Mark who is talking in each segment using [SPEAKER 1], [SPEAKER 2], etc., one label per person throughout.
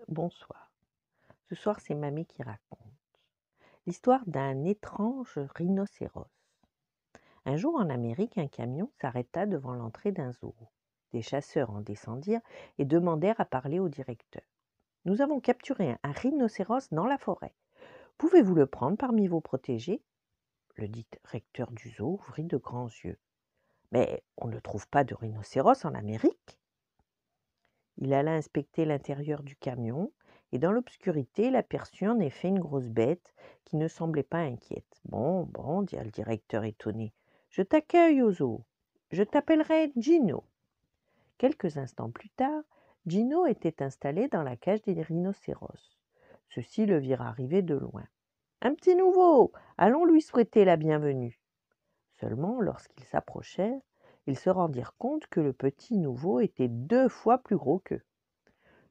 [SPEAKER 1] Bonsoir. Ce soir, c'est mamie qui raconte. L'histoire d'un étrange rhinocéros. Un jour en Amérique, un camion s'arrêta devant l'entrée d'un zoo. Des chasseurs en descendirent et demandèrent à parler au directeur. Nous avons capturé un rhinocéros dans la forêt. Pouvez-vous le prendre parmi vos protégés? Le directeur du zoo ouvrit de grands yeux. Mais on ne trouve pas de rhinocéros en Amérique. Il alla inspecter l'intérieur du camion et dans l'obscurité, il aperçut en effet une grosse bête qui ne semblait pas inquiète. Bon, bon, dit le directeur étonné. Je t'accueille au zoo. Je t'appellerai Gino. Quelques instants plus tard, Gino était installé dans la cage des rhinocéros. Ceux-ci le virent arriver de loin. Un petit nouveau, allons lui souhaiter la bienvenue. Seulement, lorsqu'ils s'approchèrent, ils se rendirent compte que le petit nouveau était 2 fois plus gros qu'eux.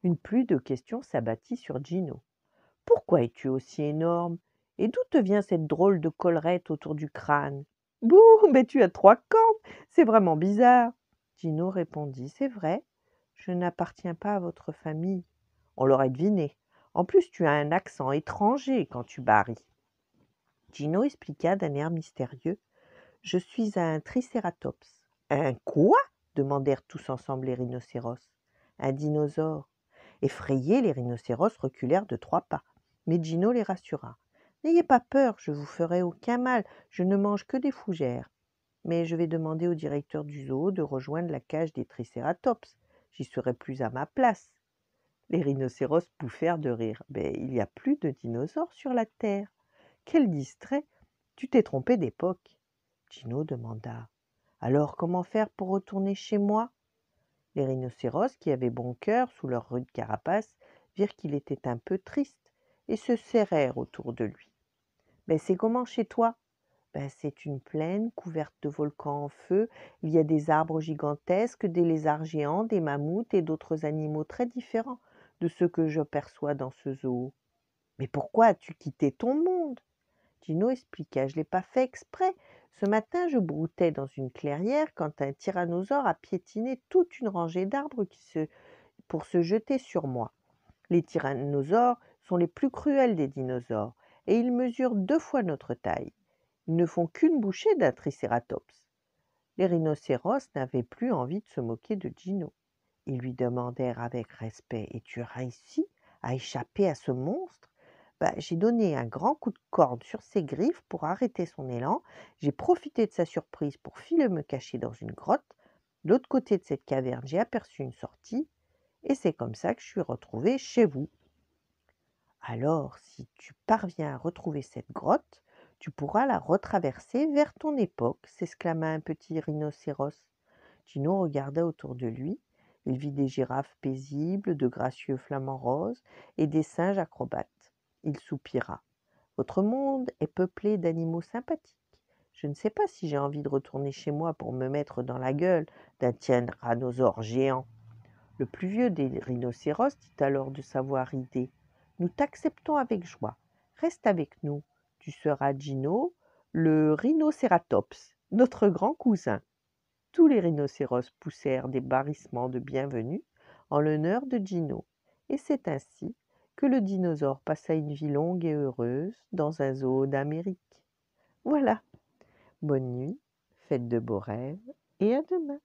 [SPEAKER 1] Une pluie de questions s'abattit sur Gino. Pourquoi es-tu aussi énorme? Et d'où te vient cette drôle de collerette autour du crâne? Bouh, mais tu as 3 cornes, c'est vraiment bizarre. Gino répondit, c'est vrai, je n'appartiens pas à votre famille. On l'aurait deviné. En plus, tu as un accent étranger quand tu barris. Gino expliqua d'un air mystérieux, je suis un tricératops. Un quoi? Demandèrent tous ensemble les rhinocéros. Un dinosaure. Effrayés, les rhinocéros reculèrent de 3 pas. Mais Gino les rassura. N'ayez pas peur, je vous ferai aucun mal, je ne mange que des fougères. Mais je vais demander au directeur du zoo de rejoindre la cage des tricératops. J'y serai plus à ma place. Les rhinocéros pouffèrent de rire. Mais il n'y a plus de dinosaures sur la terre. Quel distrait! Tu t'es trompé d'époque. Gino demanda. Alors comment faire pour retourner chez moi? Les rhinocéros, qui avaient bon cœur sous leur rude carapace, virent qu'il était un peu triste et se serrèrent autour de lui. Ben, c'est comment chez toi? Ben, c'est une plaine couverte de volcans en feu, il y a des arbres gigantesques, des lézards géants, des mammouths et d'autres animaux très différents de ceux que je perçois dans ce zoo. Mais pourquoi as-tu quitté ton monde? Gino expliqua, je ne l'ai pas fait exprès. Ce matin, je broutais dans une clairière quand un tyrannosaure a piétiné toute une rangée d'arbres pour se jeter sur moi. Les tyrannosaures sont les plus cruels des dinosaures et ils mesurent 2 fois notre taille. Ils ne font qu'une bouchée d'un tricératops. Les rhinocéros n'avaient plus envie de se moquer de Gino. Ils lui demandèrent avec respect, « Es-tu réussi à échapper à ce monstre? » J'ai donné un grand coup de corde sur ses griffes pour arrêter son élan. J'ai profité de sa surprise pour filer me cacher dans une grotte. De l'autre côté de cette caverne, j'ai aperçu une sortie. Et c'est comme ça que je suis retrouvée chez vous. Alors, si tu parviens à retrouver cette grotte, tu pourras la retraverser vers ton époque, s'exclama un petit rhinocéros. Gino regarda autour de lui. Il vit des girafes paisibles, de gracieux flamants roses et des singes acrobates. Il soupira. Votre monde est peuplé d'animaux sympathiques. Je ne sais pas si j'ai envie de retourner chez moi pour me mettre dans la gueule d'un tyrannosaure géant. Le plus vieux des rhinocéros dit alors de sa voix ridée. Nous t'acceptons avec joie. Reste avec nous. Tu seras Gino, le rhinocératops, notre grand cousin. Tous les rhinocéros poussèrent des barrissements de bienvenue en l'honneur de Gino. Et c'est ainsi que le dinosaure passa une vie longue et heureuse dans un zoo d'Amérique. Voilà. Bonne nuit, faites de beaux rêves et à demain.